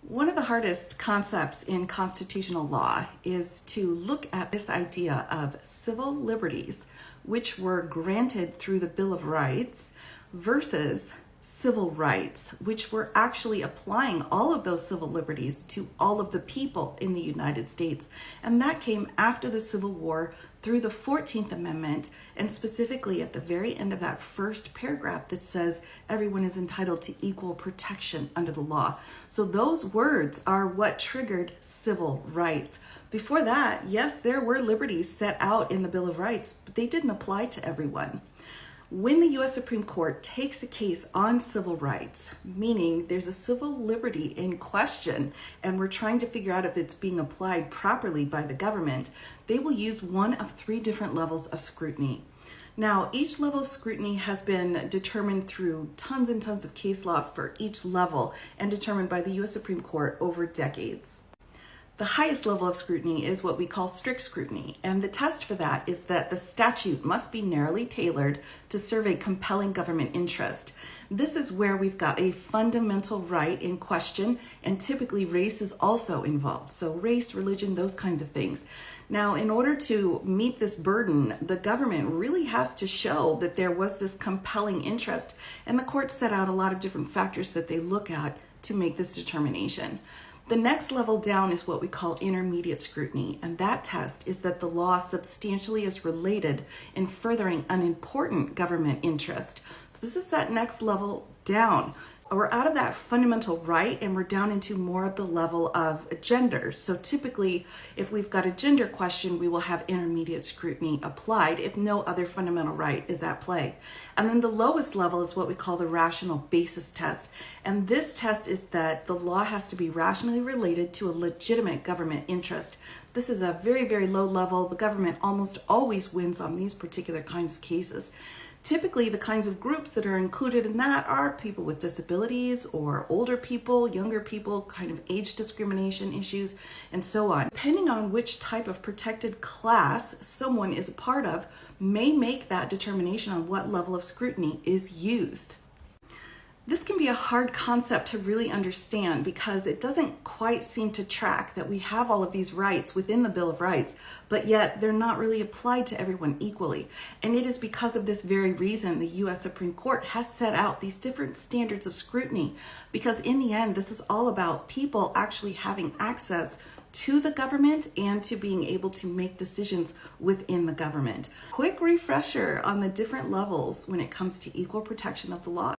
One of the hardest concepts in constitutional law is to look at this idea of civil liberties, which were granted through the Bill of Rights, versus civil rights, which were actually applying all of those civil liberties to all of the people in the United States. And that came after the Civil War through the 14th Amendment, and specifically at the very end of that first paragraph that says everyone is entitled to equal protection under the law. So those words are what triggered civil rights. Before that, yes, there were liberties set out in the Bill of Rights, but they didn't apply to everyone. When the U.S. Supreme Court takes a case on civil rights, meaning there's a civil liberty in question and we're trying to figure out if it's being applied properly by the government, they will use one of three different levels of scrutiny. Now, each level of scrutiny has been determined through tons and tons of case law for each level and determined by the U.S. Supreme Court over decades. The highest level of scrutiny is what we call strict scrutiny, and the test for that is that the statute must be narrowly tailored to serve a compelling government interest. This is where we've got a fundamental right in question, and typically race is also involved. So race, religion, those kinds of things. Now, in order to meet this burden, the government really has to show that there was this compelling interest, and the court set out a lot of different factors that they look at to make this determination. The next level down is what we call intermediate scrutiny, and that test is that the law substantially is related in furthering an important government interest. So this is that next level down. We're out of that fundamental right and we're down into more of the level of gender. So typically, if we've got a gender question, we will have intermediate scrutiny applied if no other fundamental right is at play. And then the lowest level is what we call the rational basis test. And this test is that the law has to be rationally related to a legitimate government interest. This is a very, very low level. The government almost always wins on these particular kinds of cases. Typically, the kinds of groups that are included in that are people with disabilities or older people, younger people, kind of age discrimination issues, and so on. Depending on which type of protected class someone is a part of, may make that determination on what level of scrutiny is used. This can be a hard concept to really understand because it doesn't quite seem to track that we have all of these rights within the Bill of Rights, but yet they're not really applied to everyone equally. And it is because of this very reason the U.S. Supreme Court has set out these different standards of scrutiny, because in the end, this is all about people actually having access to the government and to being able to make decisions within the government. Quick refresher on the different levels when it comes to equal protection of the law.